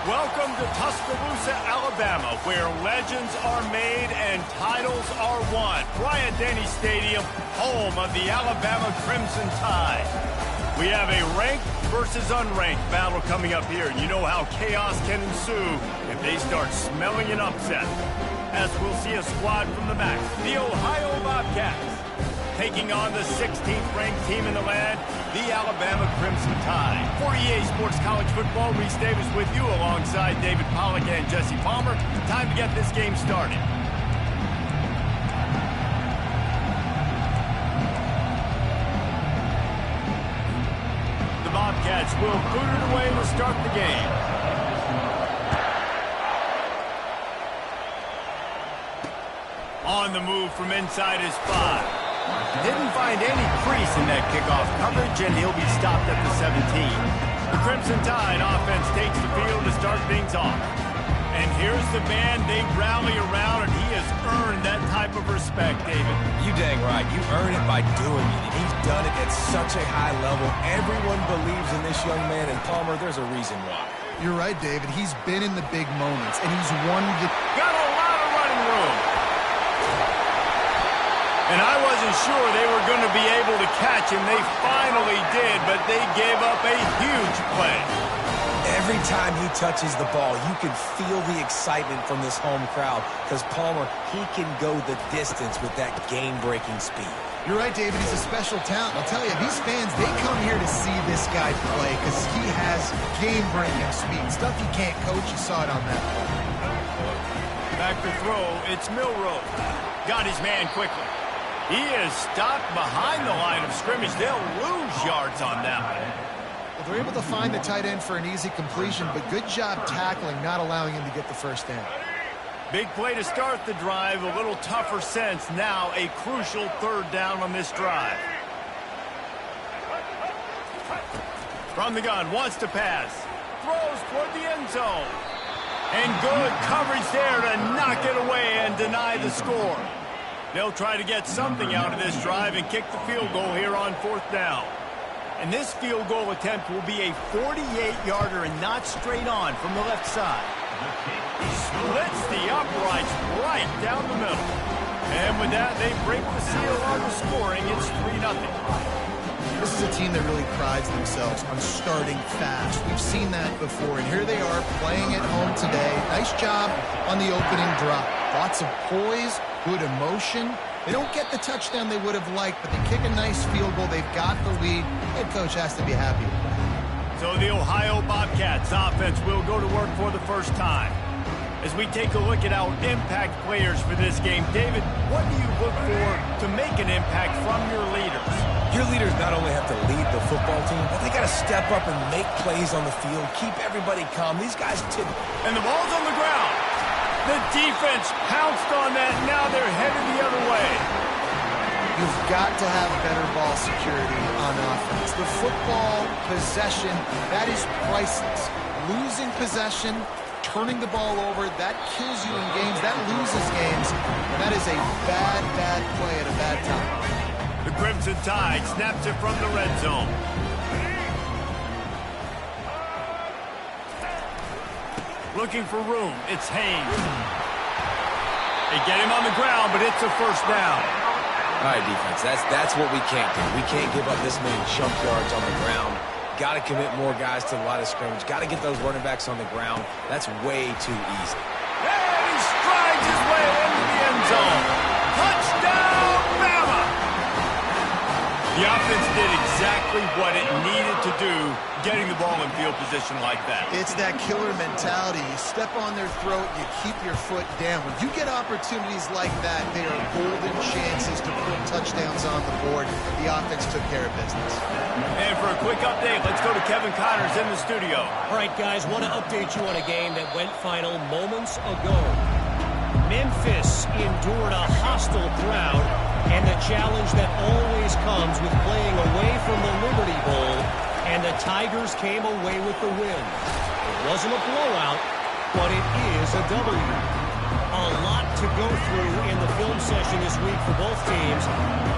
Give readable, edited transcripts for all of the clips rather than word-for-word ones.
Welcome to Tuscaloosa, Alabama, where legends are made and titles are won. Bryant-Denny Stadium, home of the Alabama Crimson Tide. We have a ranked versus unranked battle coming up here, and you know how chaos can ensue if they start smelling an upset. As we'll see a squad from the MAC, the Ohio Bobcats, taking on the 16th ranked team in the land, the Alabama Crimson Tide. For EA Sports College Football, Reese Davis with you alongside David Pollack and Jesse Palmer. Time to get this game started. The Bobcats will boot it away to start the game. On the move from inside his 5. Didn't find any crease in that kickoff coverage, and he'll be stopped at the 17. The Crimson Tide offense takes the field to start things off. And here's the band they rally around, and he has earned that type of respect, David. You dang right. You earn it by doing it, and he's done it at such a high level. Everyone believes in this young man, and Palmer, there's a reason why. You're right, David. He's been in the big moments, and he's won the... Got a lot of running room. And I wasn't sure they were going to be able to catch him. They finally did, but they gave up a huge play. Every time he touches the ball, you can feel the excitement from this home crowd because Palmer, he can go the distance with that game-breaking speed. You're right, David. He's a special talent. I'll tell you, these fans, they come here to see this guy play because he has game-breaking speed. Stuff you can't coach. You saw it on that play. Back to throw. It's Milroe. Got his man quickly. He is stopped behind the line of scrimmage. They'll lose yards on that one. Well, they're able to find the tight end for an easy completion, but good job tackling, not allowing him to get the first down. Big play to start the drive. A little tougher sense. Now a crucial third down on this drive. From the gun, wants to pass. Throws toward the end zone. And good coverage there to knock it away and deny the score. They'll try to get something out of this drive and kick the field goal here on 4th down. And this field goal attempt will be a 48-yarder and not straight on from the left side. Splits the uprights right down the middle. And with that, they break the seal on the scoring. It's 3-0. This is a team that really prides themselves on starting fast. We've seen that before, and here they are playing at home today. Nice job on the opening drop. Lots of poise, good emotion. They don't get the touchdown they would have liked, but they kick a nice field goal. They've got the lead. Head coach has to be happy with that. So the Ohio Bobcats offense will go to work for the first time. As we take a look at our impact players for this game, David, what do you look for to make an impact from your leaders? Your leaders not only have to lead the football team, but they got to step up and make plays on the field, keep everybody calm. These guys too. And the ball's on the ground. The defense pounced on that. Now they're headed the other way. You've got to have better ball security on offense. The football possession, that is priceless. Losing possession, turning the ball over, that kills you in games. That loses games. And that is a bad, bad play at a bad time. The Crimson Tide snaps it from the red zone. Looking for room. It's Haynes. They get him on the ground, but it's a first down. All right, defense, that's what we can't do. We can't give up this many jump yards on the ground. Got to commit more guys to the line of scrimmage. Got to get those running backs on the ground. That's way too easy. And he strides his way into the end zone. Touchdown, Bama! The offense did exactly what it needed to do, getting the ball in field position like that. It's that killer mentality. You step on their throat, you keep your foot down. When you get opportunities like that, they are golden chances to put touchdowns on the board. The offense took care of business. And for a quick update, let's go to Kevin Connors in the studio. All right, guys, want to update you on a game that went final moments ago. Memphis endured a hostile crowd and the challenge that always comes with playing away from the Liberty Bowl, and the Tigers came away with the win. It wasn't a blowout, but it is a W. A lot to go through in the film session this week for both teams.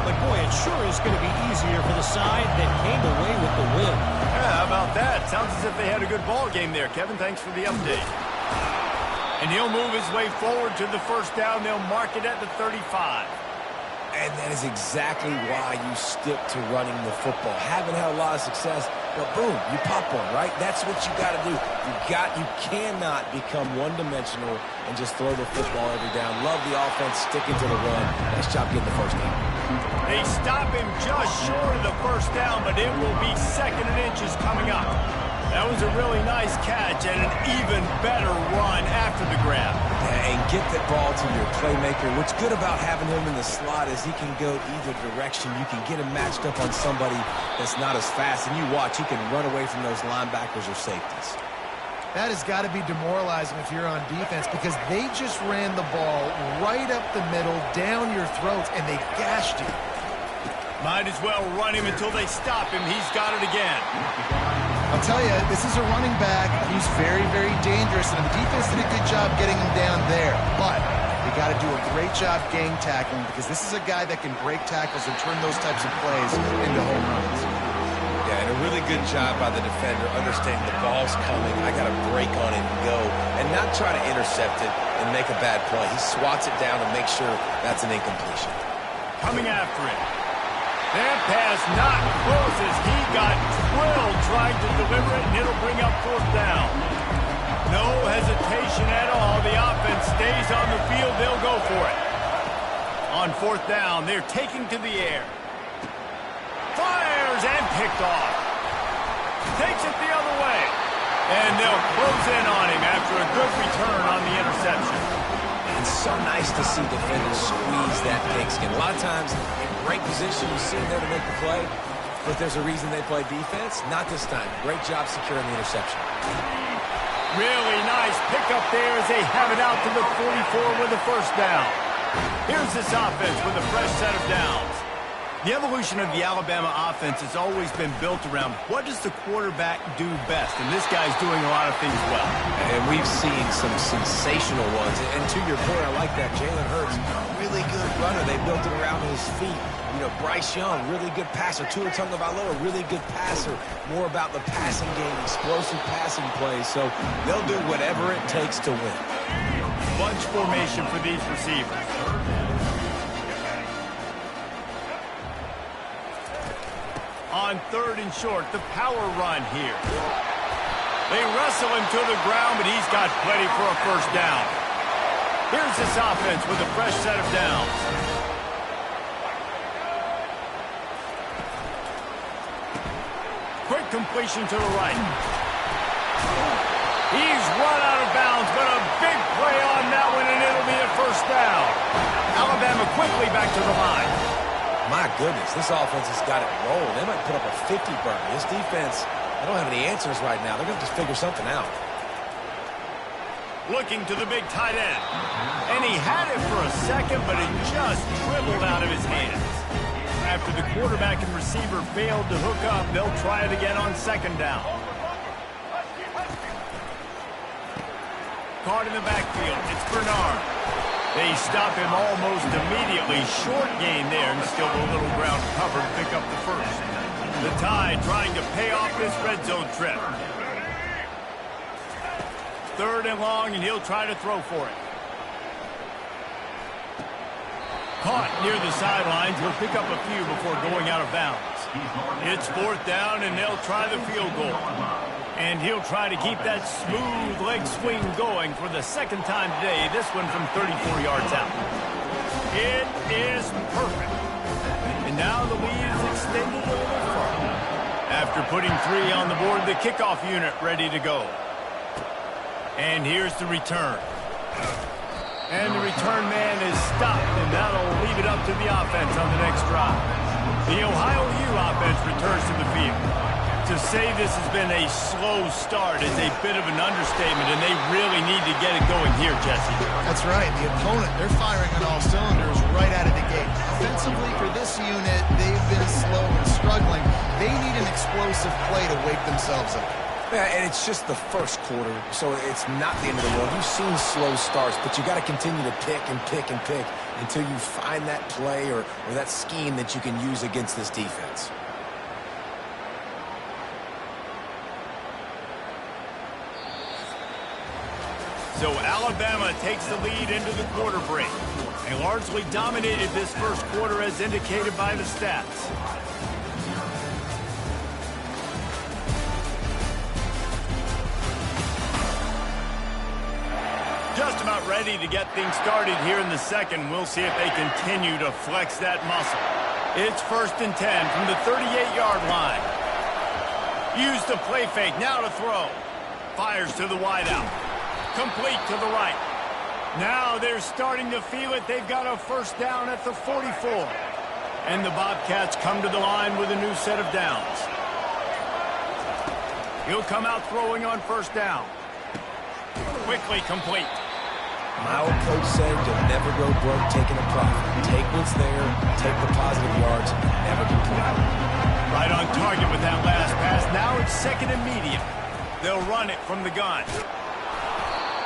But, boy, it sure is going to be easier for the side that came away with the win. Yeah, how about that? Sounds as if they had a good ball game there. Kevin, thanks for the update. And he'll move his way forward to the first down. They'll mark it at the 35. And that is exactly why you stick to running the football. Haven't had a lot of success, but boom, you pop one, right? That's what you got to do. You cannot become one-dimensional and just throw the football every down. Love the offense, sticking to the run. Nice job getting the first down. They stop him just short of the first down, but it will be 2nd and inches coming up. That was a really nice catch and an even better run after the grab. Yeah, and get the ball to your playmaker. What's good about having him in the slot is he can go either direction. You can get him matched up on somebody that's not as fast, and you watch, he can run away from those linebackers or safeties. That has got to be demoralizing if you're on defense because they just ran the ball right up the middle, down your throats, and they gashed you. Might as well run him until they stop him. He's got it again. I'll tell you, this is a running back who's very, very dangerous, and the defense did a good job getting him down there. But they got to do a great job gang tackling because this is a guy that can break tackles and turn those types of plays into home runs. Yeah, and a really good job by the defender understanding the ball's coming. I got to break on it and go, and not try to intercept it and make a bad play. He swats it down and makes sure that's an incompletion. Coming after it. That pass not close as he got drilled trying to deliver it, and it'll bring up 4th down. No hesitation at all. The offense stays on the field. They'll go for it. On 4th down, they're taking to the air. Fires and picked off. Takes it the other way. And they'll close in on him after a good return on the interception. It's so nice to see defenders squeeze that pigskin. A lot of times, in great position, you see them there to make the play, but there's a reason they play defense. Not this time. Great job securing the interception. Really nice pickup there as they have it out to the 44 with the first down. Here's this offense with a fresh set of downs. The evolution of the Alabama offense has always been built around what does the quarterback do best, and this guy's doing a lot of things well. And we've seen some sensational ones. And to your point, I like that. Jalen Hurts, really good runner. They built it around his feet. You know, Bryce Young, really good passer. Tua Tagovailoa, really good passer. More about the passing game, explosive passing plays. So they'll do whatever it takes to win. Bunch formation for these receivers. On 3rd and short, the power run here. They wrestle him to the ground, but he's got plenty for a first down. Here's this offense with a fresh set of downs. Quick completion to the right. He's run out of bounds, but a big play on that one, and it'll be a first down. Alabama quickly back to the line. My goodness, this offense has got it rolling. They might put up a 50 burger. This defense, they don't have any answers right now. They're going to just figure something out. Looking to the big tight end. And he had it for a second, but it just dribbled out of his hands. After the quarterback and receiver failed to hook up, they'll try it again on 2nd down. Caught in the backfield. It's Bernard. They stop him almost immediately. Short gain there, and still a little ground cover to pick up the first. The Tide trying to pay off this red zone trip. 3rd and long, and he'll try to throw for it. Caught near the sidelines. He'll pick up a few before going out of bounds. It's 4th down, and they'll try the field goal. And he'll try to keep that smooth leg swing going for the 2nd time today, this one from 34 yards out. It is perfect. And now the lead is extended a little further. After putting 3 on the board, the kickoff unit ready to go. And here's the return. And the return man is stopped, and that'll leave it up to the offense on the next drive. The Ohio U offense returns to the field. To say this has been a slow start is a bit of an understatement, and they really need to get it going here, Jesse. That's right. The opponent, they're firing on all cylinders right out of the gate. Offensively, for this unit, they've been slow and struggling. They need an explosive play to wake themselves up. Yeah, and it's just the first quarter, so it's not the end of the world. You've seen slow starts, but you got to continue to pick and pick and pick until you find that play or that scheme that you can use against this defense. So Alabama takes the lead into the quarter break. They largely dominated this first quarter as indicated by the stats. Just about ready to get things started here in the second. We'll see if they continue to flex that muscle. It's 1st and 10 from the 38-yard line. Use the play fake, now to throw. Fires to the wideout. Complete to the right. Now they're starting to feel it. They've got a first down at the 44. And the Bobcats come to the line with a new set of downs. He'll come out throwing on first down. Quickly complete. My old coach said you'll never go broke taking a profit. Take what's there, take the positive yards, and never complain. Right on target with that last pass. Now it's 2nd and medium. They'll run it from the gun.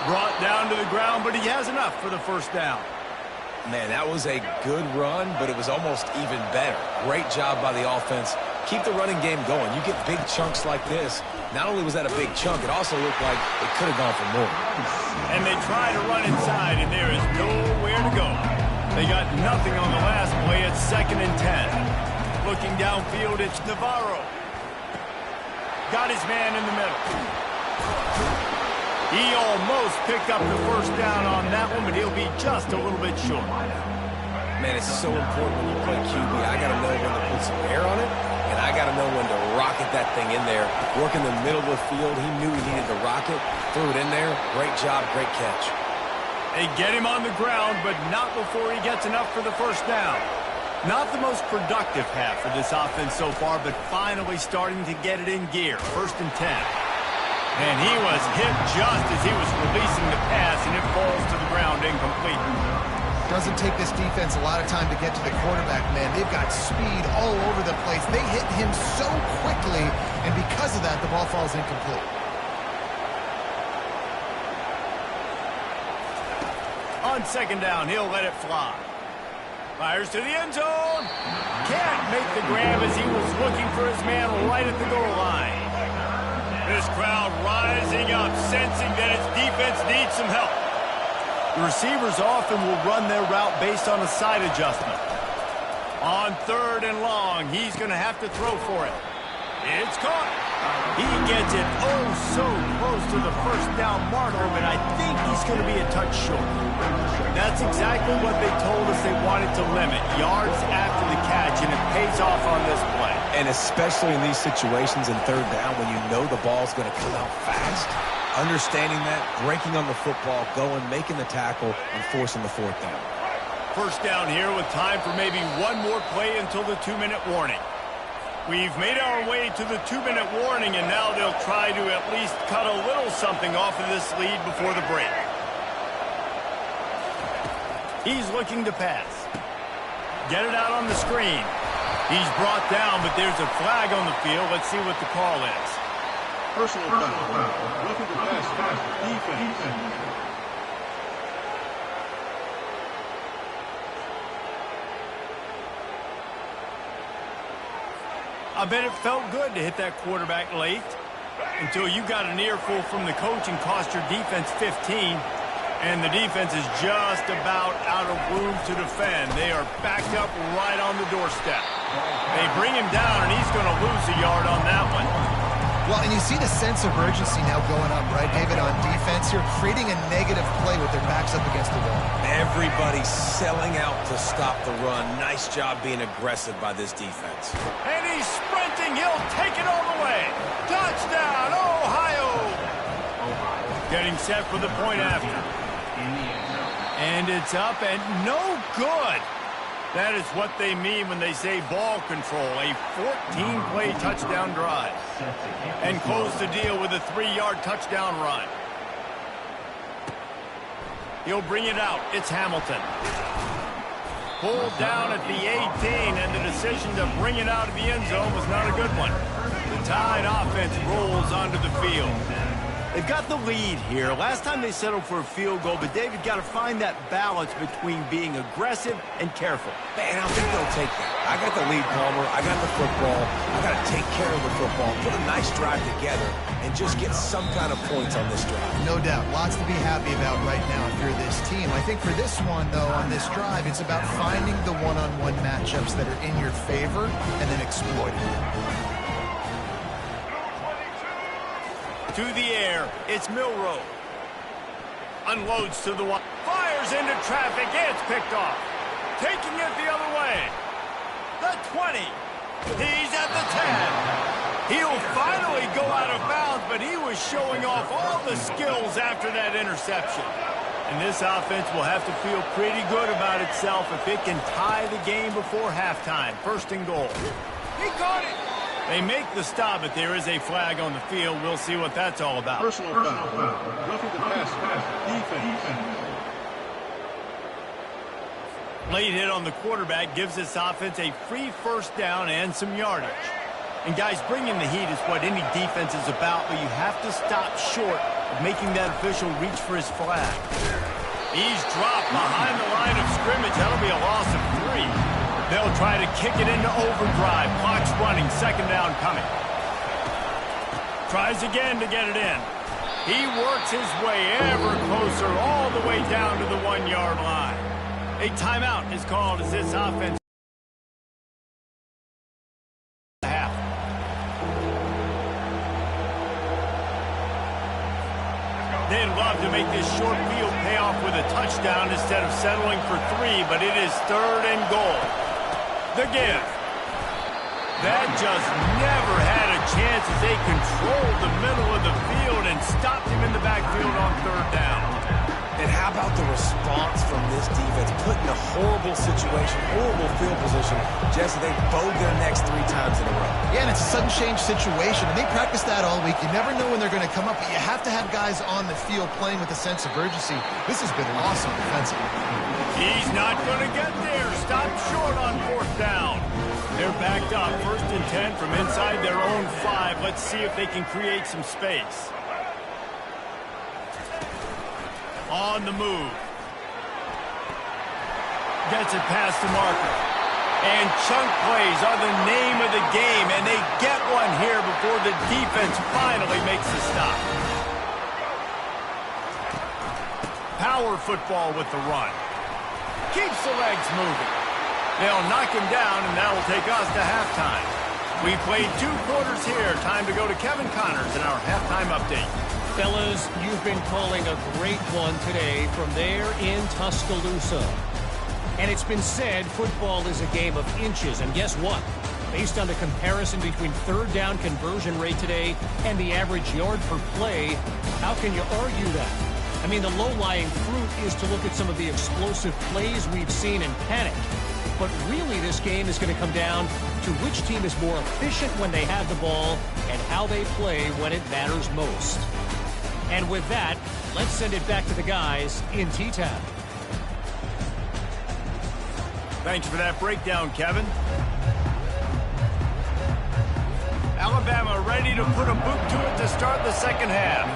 Brought down to the ground, but he has enough for the first down. Man, that was a good run, but it was almost even better. Great job by the offense. Keep the running game going. You get big chunks like this. Not only was that a big chunk, it also looked like it could have gone for more. And they try to run inside, and there is nowhere to go. They got nothing on the last play. It's 2nd and 10. Looking downfield, it's Navarro. Got his man in the middle. He almost picked up the first down on that one, but he'll be just a little bit short. Man, it's so important when you play QB. I got to know when to put some air on it, and I got to know when to rocket that thing in there. Work in the middle of the field. He knew he needed to rocket, threw it in there. Great job, great catch. They get him on the ground, but not before he gets enough for the first down. Not the most productive half for this offense so far, but finally starting to get it in gear. 1st and 10. And he was hit just as he was releasing the pass, and it falls to the ground incomplete. Doesn't take this defense a lot of time to get to the quarterback, man. They've got speed all over the place. They hit him so quickly, and because of that, the ball falls incomplete. On 2nd down, he'll let it fly. Fires to the end zone. Can't make the grab as he was looking for his man right at the goal line. This crowd rising up, sensing that its defense needs some help. The receivers often will run their route based on a side adjustment. On 3rd and long, he's going to have to throw for it. It's caught. He gets it oh so close to the first down marker, but I think he's going to be a touch short. That's exactly what they told us they wanted to limit, yards after the catch, and it pays off on this play. And especially in these situations in 3rd down when you know the ball's going to come out fast, understanding that, breaking on the football, going, making the tackle, and forcing the 4th down. First down here with time for maybe one more play until the 2-minute warning. We've made our way to the 2-minute warning, and now they'll try to at least cut a little something off of this lead before the break. He's looking to pass. Get it out on the screen. He's brought down, but there's a flag on the field. Let's see what the call is. Personal foul. Roughing the pass. Defense. I bet it felt good to hit that quarterback late until you got an earful from the coach and cost your defense 15. And the defense is just about out of room to defend. They are backed up right on the doorstep. They bring him down, and he's going to lose a yard on that one. Well, and you see the sense of urgency now going up, right, David, on defense here, creating a negative play with their backs up against the wall. Everybody's selling out to stop the run. Nice job being aggressive by this defense. And he's sprinting. He'll take it all the way. Touchdown, Ohio! Getting set for the point after. And it's up and no good. That is what they mean when they say ball control. A 14-play touchdown drive. And close the deal with a 3-yard touchdown run. He'll bring it out. It's Hamilton. Pulled down at the 18, and the decision to bring it out of the end zone was not a good one. The Tide offense rolls onto the field. They've got the lead here. Last time they settled for a field goal, but David got to find that balance between being aggressive and careful. Man, I think they'll take that. I got the lead, Palmer. I got the football. I got to take care of the football, put a nice drive together, and just get some kind of points on this drive. No doubt. Lots to be happy about right now if you're this team. I think for this one, though, on this drive, it's about finding the one-on-one matchups that are in your favor and then exploiting them. To the air, it's Milroe. Unloads to the one. Fires into traffic. It's picked off. Taking it the other way. The 20. He's at the 10. He'll finally go out of bounds, but he was showing off all the skills after that interception. And this offense will have to feel pretty good about itself if it can tie the game before halftime. First and goal. He caught it. They make the stop, but there is a flag on the field. We'll see what that's all about. Personal foul. Roughing the passer. Defense. Late hit on the quarterback gives this offense a free first down and some yardage. And guys, bringing the heat is what any defense is about, but you have to stop short of making that official reach for his flag. He's dropped behind the line of scrimmage. That'll be a loss of 3. They'll try to kick it into overdrive. Clock's running. Second down coming. Tries again to get it in. He works his way ever closer all the way down to the 1-yard line. A timeout is called as this offense. They'd love to make this short field pay off with a touchdown instead of settling for 3, but it is third and goal. The give. That just never had a chance as they controlled the middle of the field and stopped him in the backfield on third down. And how about the response from this defense? Put in a horrible situation, horrible field position, just they bowed their necks 3 times in a row. Yeah, and it's a sudden change situation, and they practice that all week. You never know when they're going to come up, but you have to have guys on the field playing with a sense of urgency. This has been awesome defensively. He's not going to get there. Stop short on fourth down. They're backed up. First and 10 from inside their own 5. Let's see if they can create some space. On the move. Gets it past the marker. And chunk plays are the name of the game, and they get one here before the defense finally makes the stop. Power football with the run. Keeps the legs moving. They'll knock him down, and that will take us to halftime. We played 2 quarters here. Time to go to Kevin Connors in our halftime update. Fellas, you've been calling a great one today from there in Tuscaloosa. And it's been said football is a game of inches. And guess what? Based on the comparison between third down conversion rate today and the average yard per play, how can you argue that? I mean, the low-lying fruit is to look at some of the explosive plays we've seen and panic. But really, this game is going to come down to which team is more efficient when they have the ball and how they play when it matters most. And with that, let's send it back to the guys in T-Town. Thanks for that breakdown, Kevin. Alabama ready to put a boot to it to start the second half.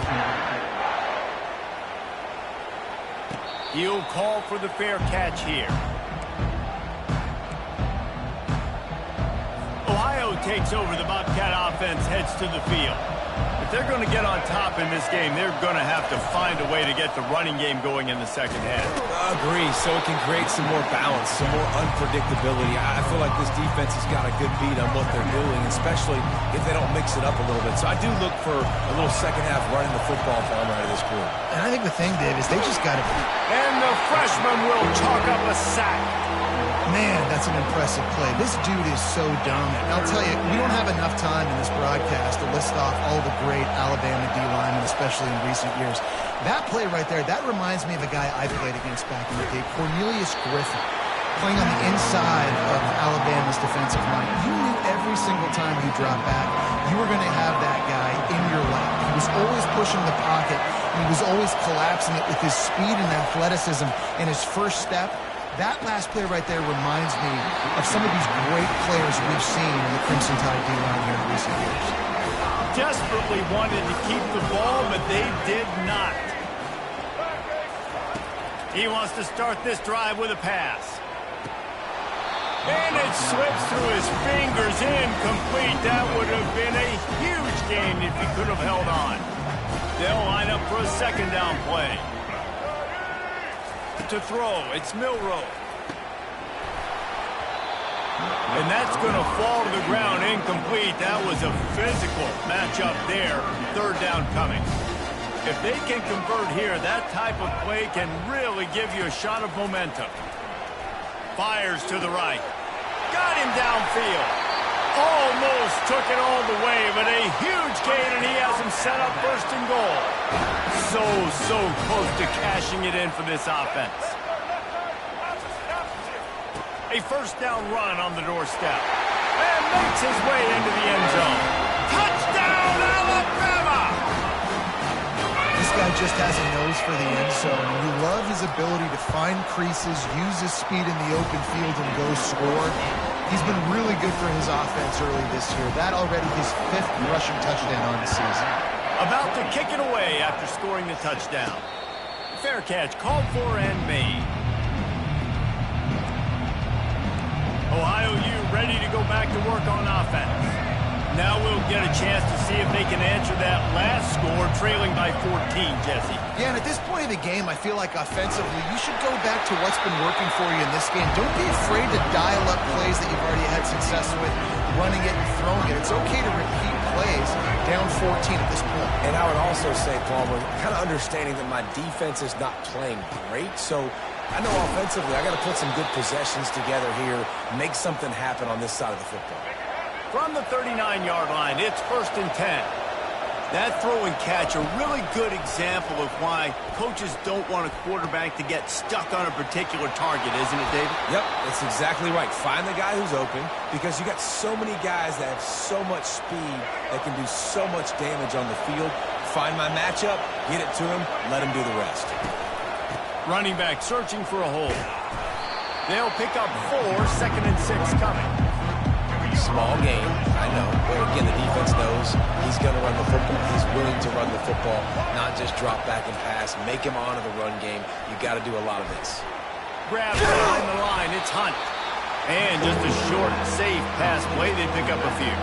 He'll call for the fair catch here. Ohio takes over. The Bobcat offense heads to the field. If they're going to get on top in this game, they're going to have to find a way to get the running game going in the second half. I agree, so it can create some more balance, some more unpredictability. I feel like this defense has got a good beat on what they're doing, especially if they don't mix it up a little bit. So I do look for a little second half running the football farm out of this group. And I think the thing, Dave, is they just got to... And the freshman will chalk up a sack. Man, that's an impressive play. This dude is so dominant. And I'll tell you, we don't have enough time in this broadcast to list off all the great Alabama D-linemen, especially in recent years. That play right there, that reminds me of a guy I played against back in the day, Cornelius Griffin, playing on the inside of Alabama's defensive line. You knew every single time you dropped back, you were going to have that guy in your lap. He was always pushing the pocket. He was always collapsing it with his speed and athleticism and his first step. That last play right there reminds me of some of these great players we've seen in the Crimson Tide D-line here in recent years. Desperately wanted to keep the ball, but they did not. He wants to start this drive with a pass. And it slips through his fingers, incomplete. That would have been a huge gain if he could have held on. They'll line up for a second down play. To throw, it's Milroe. And that's going to fall to the ground, incomplete. That was a physical matchup there. Third down coming. If they can convert here, that type of play can really give you a shot of momentum. Fires to the right. Got him downfield. Almost took it all the way, but a huge gain, and he has him set up first and goal. So close to cashing it in for this offense. A first down run on the doorstep. And makes his way into the end zone. Touchdown, Alabama! This guy just has a nose for the end zone. You love his ability to find creases, use his speed in the open field, and go score. He's been really good for his offense early this year. That already his 5th rushing touchdown on the season. About to kick it away after scoring the touchdown. Fair catch, called for and made. Ohio U ready to go back to work on offense. Now we'll get a chance to see if they can answer that last score, trailing by 14, Jesse. Yeah, and at this point of the game, I feel like offensively, you should go back to what's been working for you in this game. Don't be afraid to dial up plays that you've already had success with, running it and throwing it. It's okay to repeat plays down 14 at this point. And I would also say, Palmer, kind of understanding that my defense is not playing great, so I know offensively I got to put some good possessions together here, make something happen on this side of the football. From the 39-yard line, it's 1st and 10. That throw and catch, a really good example of why coaches don't want a quarterback to get stuck on a particular target, isn't it, David? Yep, that's exactly right. Find the guy who's open, because you got so many guys that have so much speed that can do so much damage on the field. Find my matchup, get it to him, let him do the rest. Running back searching for a hole. They'll pick up 4, 2nd and 6 coming. Small game, I know. But again, the defense knows he's going to run the football. He's willing to run the football, not just drop back and pass. Make him honor the run game. You got to do a lot of this. Grab behind the line. It's Hunt. And just a short, safe pass play. They pick up a few.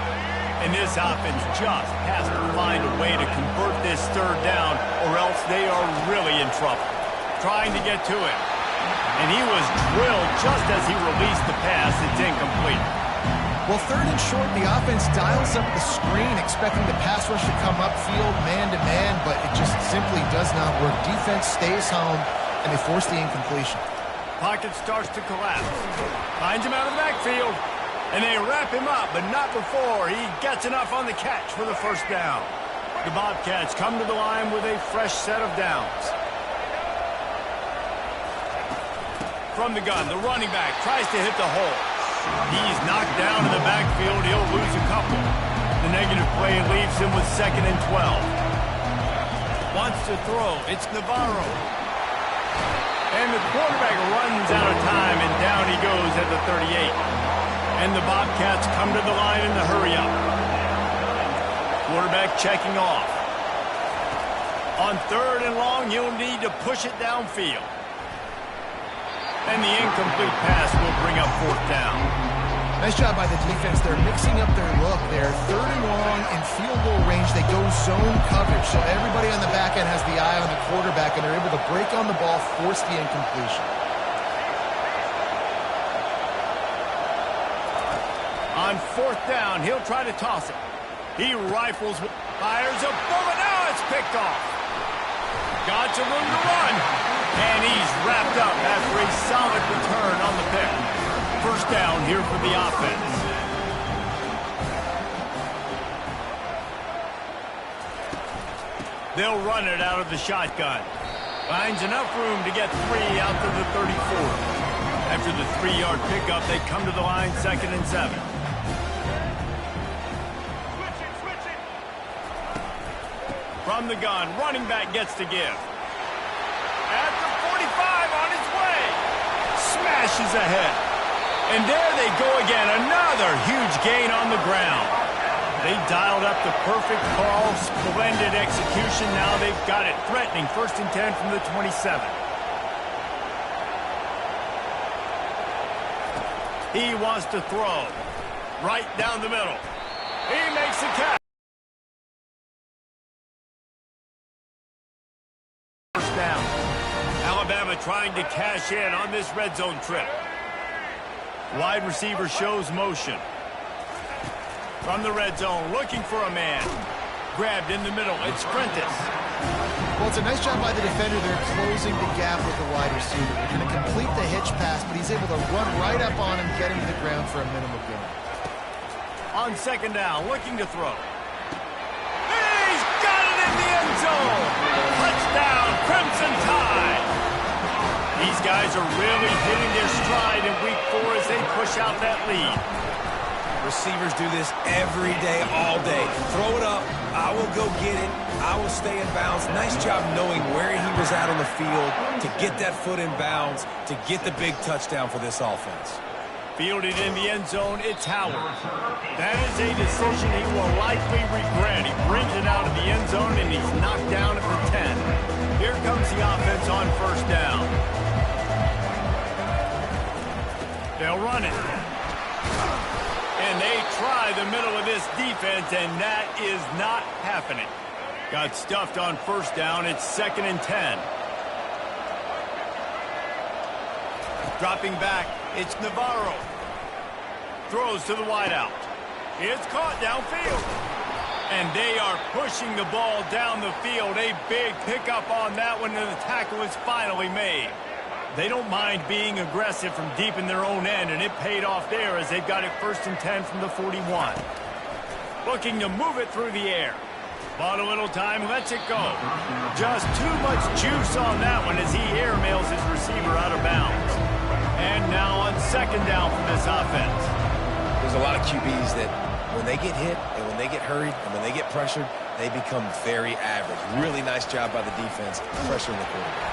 And this offense just has to find a way to convert this third down, or else they are really in trouble. Trying to get to it. And he was drilled just as he released the pass. It's incomplete. Well, 3rd and short, the offense dials up the screen, expecting the pass rush to come upfield, man-to-man, but it just simply does not work. Defense stays home, and they force the incompletion. Pocket starts to collapse. Finds him out of the backfield, and they wrap him up, but not before he gets enough on the catch for the first down. The Bobcats come to the line with a fresh set of downs. From the gun, the running back tries to hit the hole. He's knocked down in the backfield. He'll lose a couple. The negative play leaves him with 2nd and 12. Wants to throw. It's Navarro. And the quarterback runs out of time, and down he goes at the 38. And the Bobcats come to the line in the hurry-up. Quarterback checking off. On 3rd and long, he'll need to push it downfield. And the incomplete pass will bring up 4th down. Nice job by the defense. They're mixing up their look there. 3rd and long in field goal range. They go zone coverage. So everybody on the back end has the eye on the quarterback, and they're able to break on the ball, force the incompletion. On 4th down, he'll try to toss it. He rifles, fires a bullet. Now it's picked off. Got some room to run. And he's wrapped up after a solid return on the pick. First down here for the offense. They'll run it out of the shotgun. Finds enough room to get 3 out to the 34. After the 3-yard pickup, they come to the line 2nd and 7. From the gun, running back gets to give. At the 45 on his way. smashes ahead. And there they go again, another huge gain on the ground. They dialed up the perfect call, splendid execution. Now they've got it, threatening 1st and 10 from the 27. He wants to throw right down the middle. He makes the catch. First down. Alabama trying to cash in on this red zone trip. Wide receiver shows motion. From the red zone, looking for a man. Grabbed in the middle. It's Prentice. Well, it's a nice job by the defender. They're closing the gap with the wide receiver. They're going to complete the hitch pass, but he's able to run right up on him, get him to the ground for a minimal gain. On 2nd down, looking to throw. He's got it in the end zone. Touchdown, Crimson Tide. These guys are really hitting their stride in week 4 as they push out that lead. Receivers do this every day, all day. Throw it up. I will go get it. I will stay in bounds. Nice job knowing where he was at on the field to get that foot in bounds, to get the big touchdown for this offense. Fielded in the end zone, it's Howard. That is a decision he will likely regret. He brings it out of the end zone, and he's knocked down at the 10. Here comes the offense on 1st down. They'll run it. And they try the middle of this defense, and that is not happening. Got stuffed on 1st down. It's 2nd and 10. Dropping back, it's Navarro. Throws to the wideout. It's caught downfield. And they are pushing the ball down the field. A big pickup on that one, and the tackle is finally made. They don't mind being aggressive from deep in their own end, and it paid off there as they've got it 1st and 10 from the 41. Looking to move it through the air. Bought a little time, lets it go. Just too much juice on that one as he airmails his receiver out of bounds. And now on 2nd down from this offense. There's a lot of QBs that when they get hit and when they get hurried and when they get pressured, they become very average. Really nice job by the defense pressuring the quarterback.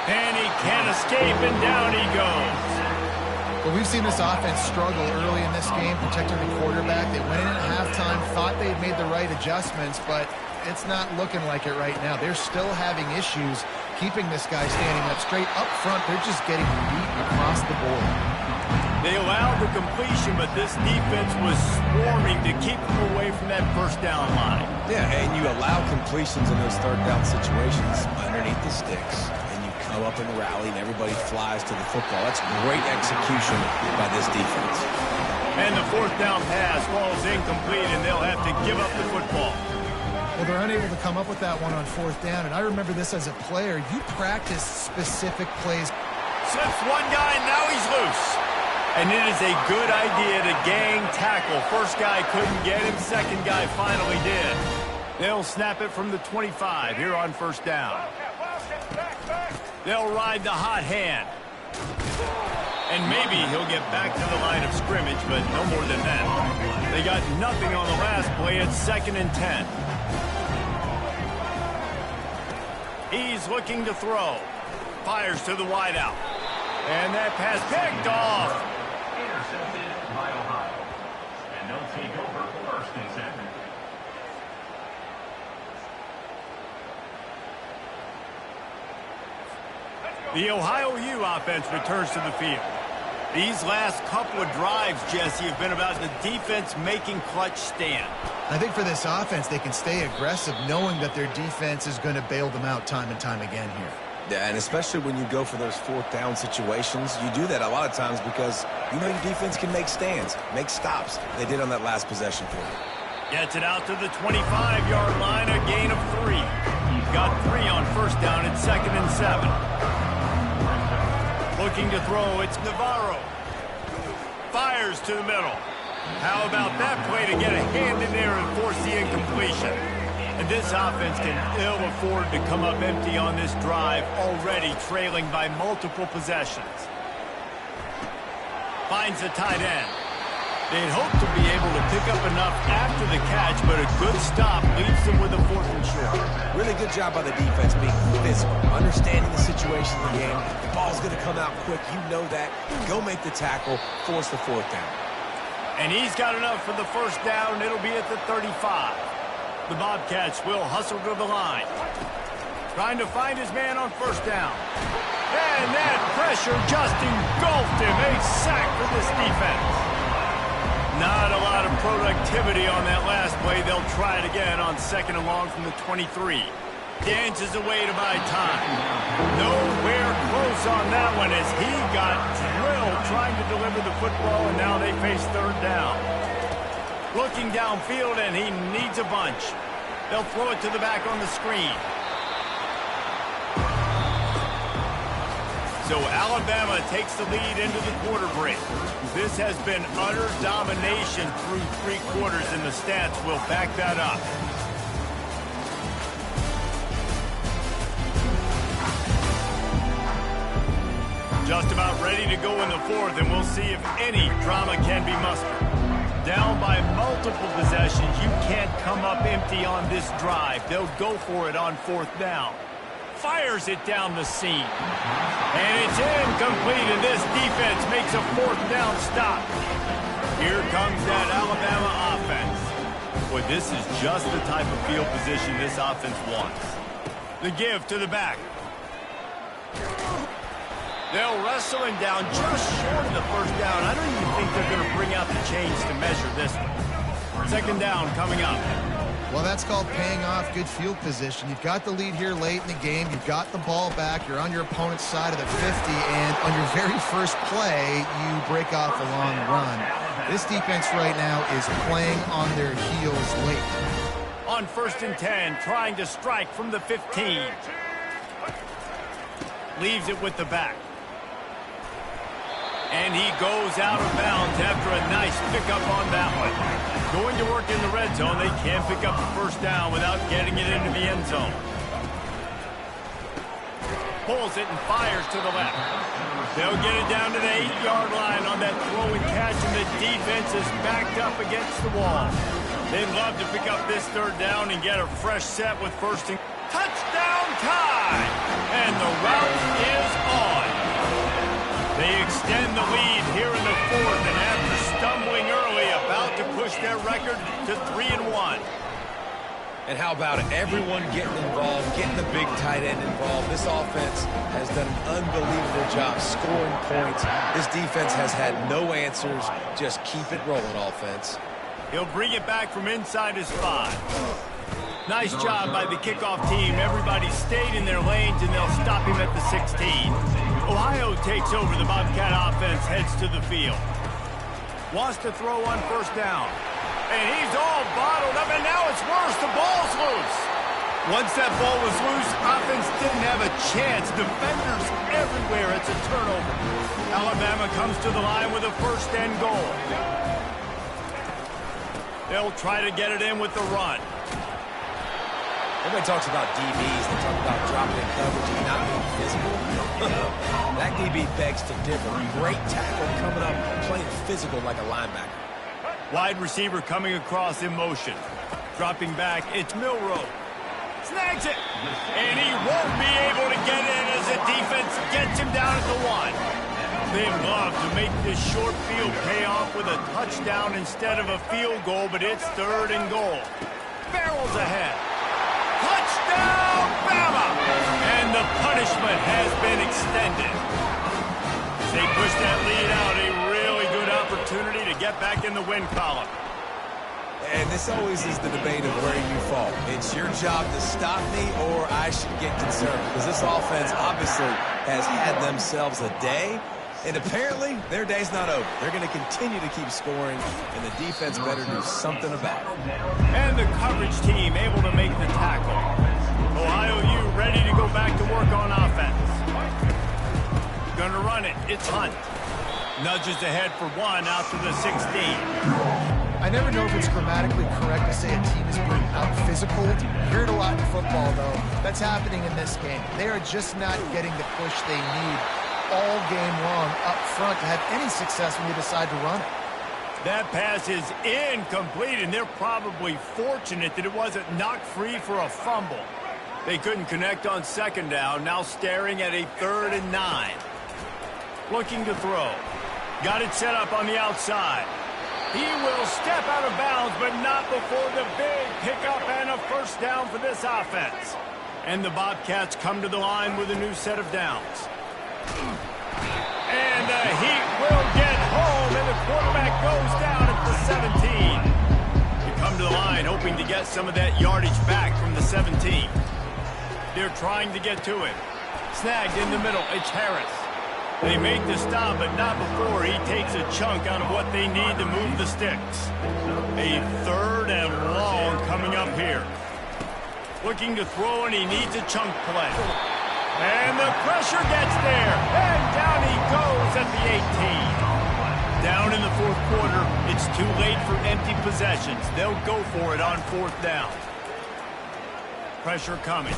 And he can't escape, and down he goes. Well, we've seen this offense struggle early in this game, protecting the quarterback. They went in at halftime, thought they had made the right adjustments, but it's not looking like it right now. They're still having issues keeping this guy standing up straight. Up front, they're just getting beat across the board. They allowed the completion, but this defense was swarming to keep them away from that 1st down line. Yeah, and you allow completions in those 3rd down situations underneath the sticks, and you come up and rally, and everybody flies to the football. That's great execution by this defense. And the 4th down pass falls incomplete, and they'll have to give up the football. Well, they're unable to come up with that one on 4th down, and I remember this as a player. You practice specific plays. Slips one guy, and now he's loose. And it is a good idea to gang tackle. 1st guy couldn't get him. 2nd guy finally did. They'll snap it from the 25 here on 1st down. They'll ride the hot hand. And maybe he'll get back to the line of scrimmage, but no more than that. They got nothing on the last play. It's 2nd and 10. He's looking to throw. Fires to the wideout. And that pass picked off. Intercepted by Ohio. And they'll take over 1st and 10. The Ohio U offense returns to the field. These last couple of drives, Jesse, have been about the defense making clutch stand. I think for this offense, they can stay aggressive knowing that their defense is going to bail them out time and time again here. Yeah, and especially when you go for those 4th down situations, you do that a lot of times because you know your defense can make stands, make stops. They did on that last possession for you. Gets it out to the 25-yard line, a gain of 3. Got 3 on 1st down, it's 2nd and 7. Looking to throw, it's Navarro. Fires to the middle. How about that play to get a hand in there and force the incompletion? And this offense can ill afford to come up empty on this drive, already trailing by multiple possessions. Finds the tight end. They'd hope to be able to pick up enough after the catch, but a good stop leaves them with a 4th and short. Really good job by the defense being physical, understanding the situation of the game. The ball's going to come out quick. You know that. Go make the tackle, force the 4th down. And he's got enough for the 1st down. It'll be at the 35. The Bobcats will hustle to the line. Trying to find his man on 1st down. And that pressure just engulfed him. A sack for this defense. Not a lot of productivity on that last play. They'll try it again on 2nd and long from the 23. Dances away to buy time. Nowhere close on that one as he got drilled trying to deliver the football, and now they face 3rd down. Looking downfield, and he needs a bunch. They'll throw it to the back on the screen. So Alabama takes the lead into the quarter break. This has been utter domination through 3 quarters, and the stats will back that up. Just about ready to go in the 4th, and we'll see if any drama can be mustered. Down by multiple possessions, you can't come up empty on this drive. They'll go for it on 4th down. Fires it down the seam. And it's incomplete, and this defense makes a 4th down stop. Here comes that Alabama offense. Boy, this is just the type of field position this offense wants. The give to the back. They'll wrestle him down just short of the 1st down. I don't even think they're going to bring out the chains to measure this one. 2nd down coming up. Well, that's called paying off good field position. You've got the lead here late in the game. You've got the ball back. You're on your opponent's side of the 50, and on your very first play, you break off a long run. This defense right now is playing on their heels late. On 1st and 10, trying to strike from the 15. Leaves it with the back. And he goes out of bounds after a nice pickup on that one. Going to work in the red zone. They can't pick up the 1st down without getting it into the end zone. Pulls it and fires to the left. They'll get it down to the 8-yard line on that throw and catch, and the defense is backed up against the wall. They'd love to pick up this 3rd down and get a fresh set with 1st and... Touchdown time! And the route is on. They extend the lead here in the 4th, and after stumbling early, about to push their record to 3-1. And how about it? Everyone getting involved, getting the big tight end involved. This offense has done an unbelievable job scoring points. This defense has had no answers. Just keep it rolling, offense. He'll bring it back from inside his 5. Nice job by the kickoff team. Everybody stayed in their lanes, and they'll stop him at the 16. Ohio takes over. The Bobcat offense heads to the field. Wants to throw on 1st down. And he's all bottled up, and now it's worse. The ball's loose. Once that ball was loose, offense didn't have a chance. Defenders everywhere. It's a turnover. Alabama comes to the line with a 1st and goal. They'll try to get it in with the run. Everybody talks about DBs. They talk about dropping in coverage and not being physical. That DB begs to differ. Great tackle coming up, playing physical like a linebacker. Wide receiver coming across in motion. Dropping back, it's Milroe. Snags it. And he won't be able to get in as the defense gets him down at the 1. They'd love to make this short field pay off with a touchdown instead of a field goal, but it's 3rd and goal. Barrels ahead. Touchdown, Bama! And the punishment has been extended. They push that lead out. A really good opportunity to get back in the win column. And this always is the debate of where you fall. It's your job to stop me, or I should get concerned. Because this offense obviously has had themselves a day. And apparently, their day's not over. They're going to continue to keep scoring, and the defense better do something about it. And the coverage team able to make the tackle. Ohio U ready to go back to work on offense. Gonna run it. It's Hunt. Nudges ahead for 1 out to the 16. I never know if it's grammatically correct to say a team is being out-physical. You hear it a lot in football, though. That's happening in this game. They are just not getting the push they need all game long up front to have any success when you decide to run it. That pass is incomplete, and they're probably fortunate that it wasn't knocked free for a fumble. They couldn't connect on second down, now staring at a 3rd and 9. Looking to throw. Got it set up on the outside. He will step out of bounds, but not before the big pickup and a first down for this offense. And the Bobcats come to the line with a new set of downs. And the Heat will get home, and the quarterback goes down at the 17. They come to the line hoping to get some of that yardage back from the 17. They're trying to get to him. Snagged in the middle. It's Harris. They make the stop, but not before he takes a chunk out of what they need to move the sticks. A 3rd and long coming up here. Looking to throw, and he needs a chunk play. And the pressure gets there. And down he goes at the 18. Down in the 4th quarter, it's too late for empty possessions. They'll go for it on 4th down. Pressure coming.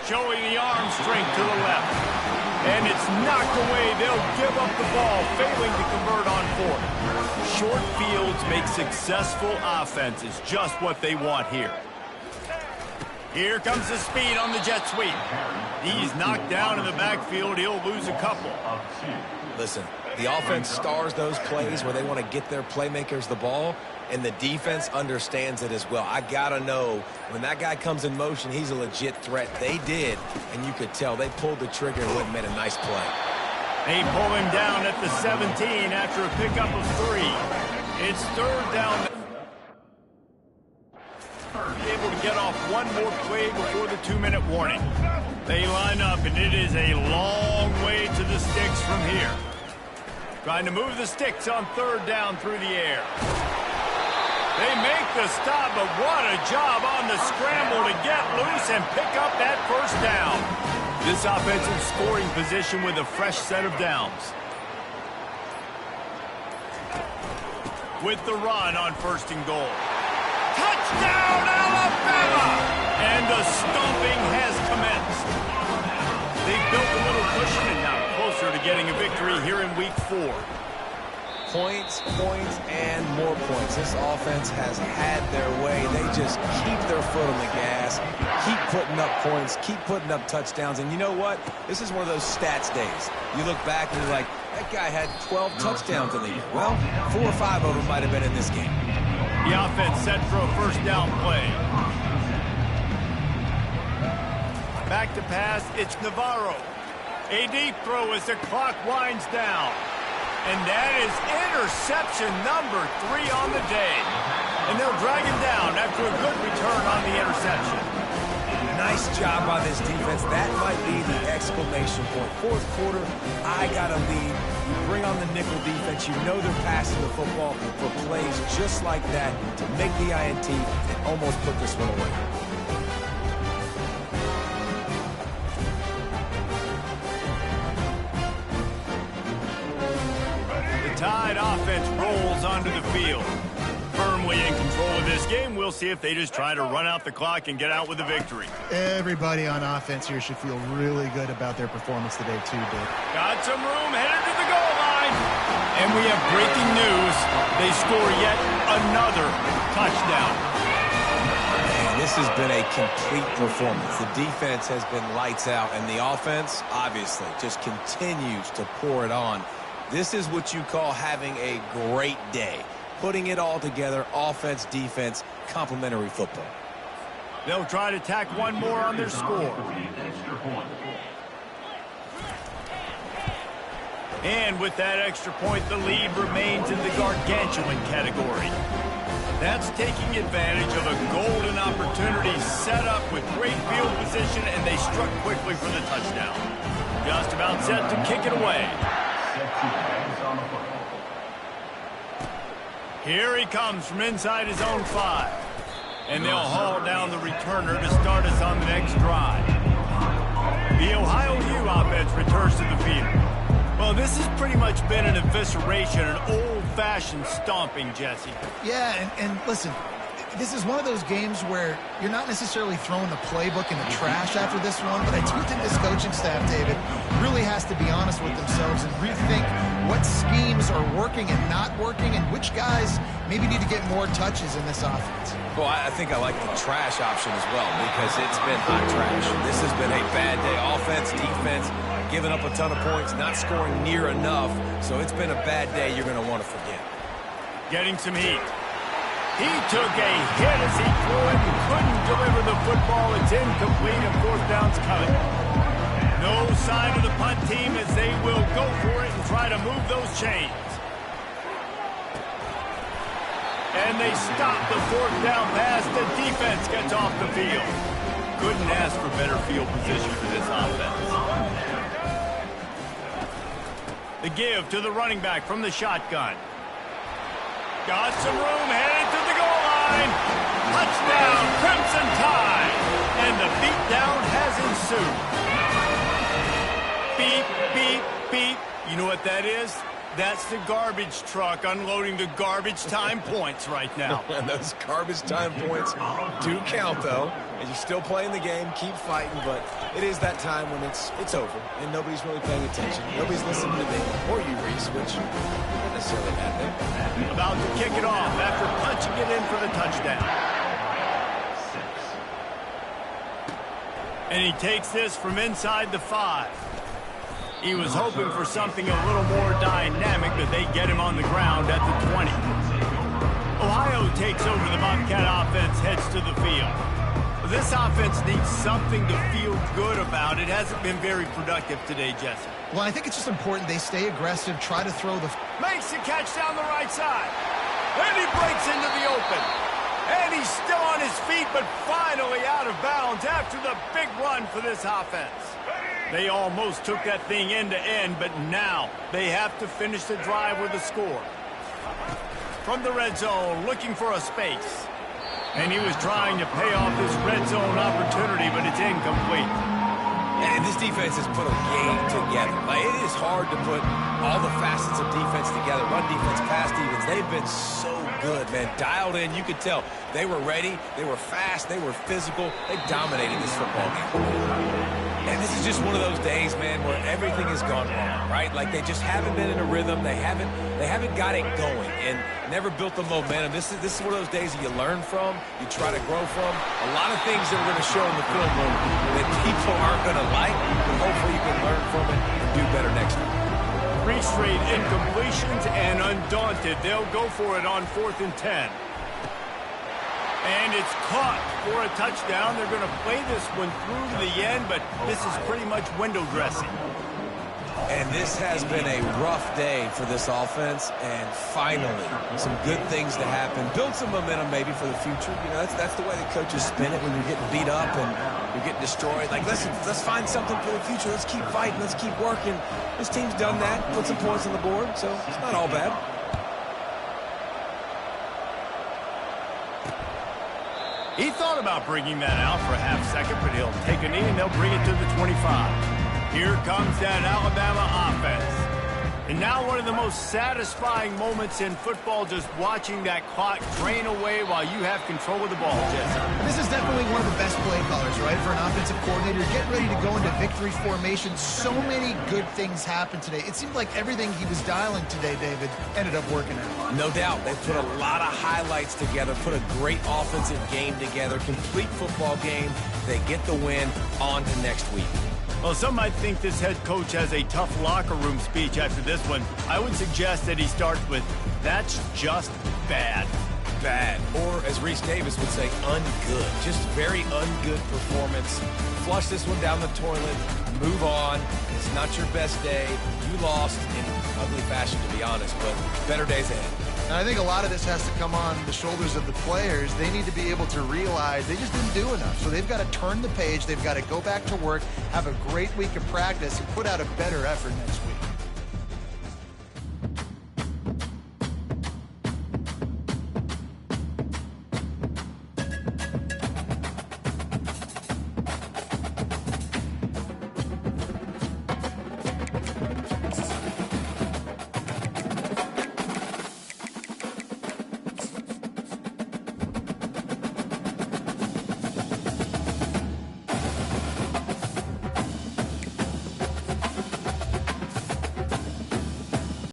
Showing the arm strength to the left. And it's knocked away. They'll give up the ball, failing to convert on 4th. Short fields make successful offenses just what they want here. Here comes the speed on the jet sweep. He's knocked down in the backfield. He'll lose a couple. Listen, the offense stars those plays where they want to get their playmakers the ball, and the defense understands it as well. I got to know when that guy comes in motion, he's a legit threat. They did, and you could tell they pulled the trigger and went and made a nice play. They pull him down at the 17 after a pickup of 3. It's 3rd down. Able to get off one more play before the 2-minute warning. They line up, and it is a long way to the sticks from here. Trying to move the sticks on 3rd down through the air. They make the stop, but what a job on the scramble to get loose and pick up that first down. This offensive scoring position with a fresh set of downs. With the run on 1st and goal. Touchdown, Alabama! And the stomping has commenced. They've built a little cushion and now closer to getting a victory here in Week 4. Points, and more points. This offense has had their way. They just keep their foot on the gas, keep putting up points, keep putting up touchdowns. And you know what? This is one of those stats days. You look back and you're like, that guy had 12 touchdowns in the year. Well, 4 or 5 of them might have been in this game. The offense set for a first down play. Back to pass, it's Navarro. A deep throw as the clock winds down. And that is interception number 3 on the day. And they'll drag him down after a good return on the interception. Nice job by this defense. That might be the exclamation point. 4th quarter, I got to lead. You bring on the nickel defense. You know they're passing the football for plays just like that to make the INT and almost put this one away. Tide offense rolls onto the field. Firmly in control of this game. We'll see if they just try to run out the clock and get out with a victory. Everybody on offense here should feel really good about their performance today, too, Dick. Got some room headed to the goal line. And we have breaking news. They score yet another touchdown. Man, this has been a complete performance. The defense has been lights out, and the offense, obviously, just continues to pour it on. This is what you call having a great day. Putting it all together, offense, defense, complementary football. They'll try to tack one more on their score. And with that extra point, the lead remains in the gargantuan category. That's taking advantage of a golden opportunity set up with great field position, and they struck quickly for the touchdown. Just about set to kick it away. Here he comes from inside his own 5. And they'll haul down the returner to start us on the next drive. The Ohio U offense returns to the field. Well, this has pretty much been an evisceration, an old-fashioned stomping, Jesse. Yeah, and listen, this is one of those games where you're not necessarily throwing the playbook in the trash after this one, but I do think this coaching staff, David, really has to be honest with themselves and rethink what schemes are working and not working and which guys maybe need to get more touches in this offense. Well, I think I like the trash option as well because it's been hot trash. This has been a bad day. Offense, defense, giving up a ton of points, not scoring near enough. So it's been a bad day you're going to want to forget. Getting some heat. He took a hit as he threw it and couldn't deliver the football. It's incomplete and fourth down's coming. No sign of the punt team as they will go for it and try to move those chains. And they stop the fourth down pass. The defense gets off the field. Couldn't ask for better field position for this offense. The give to the running back from the shotgun. Got some room, headed to the goal line. Touchdown, Crimson Tide. And the beatdown has ensued. Beep, beep, beep. You know what that is? That's the garbage truck unloading the garbage time points right now. And those garbage time points do count, though. And you're still playing the game, keep fighting, but it is that time when it's over and nobody's really paying attention. Nobody's listening to me or you, Reese, which isn't necessarily a bad thing. About to kick it off after punching it in for the touchdown. And he takes this from inside the 5. He was hoping for something a little more dynamic, but they get him on the ground at the 20. Ohio takes over the Bobcat offense, heads to the field. This offense needs something to feel good about. It hasn't been very productive today, Jesse. Well, I think it's just important they stay aggressive, try to throw the... Makes the catch down the right side. And he breaks into the open. And he's still on his feet, but finally out of bounds after the big run for this offense. They almost took that thing end to end, but now they have to finish the drive with a score. From the red zone, looking for a space. And he was trying to pay off this red zone opportunity, but it's incomplete. And this defense has put a game together. Like, it is hard to put all the facets of defense together. Run defense, pass defense. They've been so good, man. Dialed in. You could tell they were ready. They were fast. They were physical. They dominated this football game. And this is just one of those days, man, where everything has gone wrong, right? Like, they just haven't been in a rhythm. They haven't got it going and never built the momentum. This is one of those days that you learn from, you try to grow from. A lot of things that we're going to show in the film room that people aren't going to like, but hopefully you can learn from it and do better next time. 3 straight incompletions, and undaunted, they'll go for it on 4th and 10. And it's caught for a touchdown. They're going to play this one through to the end, but this is pretty much window dressing. And this has been a rough day for this offense, and finally, some good things to happen. Build some momentum maybe for the future. You know, that's the way the coaches spin it when you're getting beat up and you're getting destroyed. Like, listen, let's find something for the future. Let's keep fighting. Let's keep working. This team's done that, put some points on the board, so it's not all bad. He thought about bringing that out for a half second, but he'll take a knee and they'll bring it to the 25. Here comes that Alabama offense. And now one of the most satisfying moments in football, just watching that clock drain away while you have control of the ball, Jesse. This is definitely one of the best play callers, right, for an offensive coordinator. Get ready to go into victory formation. So many good things happened today. It seemed like everything he was dialing today, David, ended up working out. No doubt. They put a lot of highlights together, put a great offensive game together, complete football game. They get the win. On to next week. Well, some might think this head coach has a tough locker room speech after this one. I would suggest that he starts with, "That's just bad." Bad. Or, as Reese Davis would say, ungood. Just very ungood performance. Flush this one down the toilet. Move on. It's not your best day. You lost in ugly fashion, to be honest, but better days ahead. And I think a lot of this has to come on the shoulders of the players. They need to be able to realize they just didn't do enough. So they've got to turn the page. They've got to go back to work, have a great week of practice, and put out a better effort next week.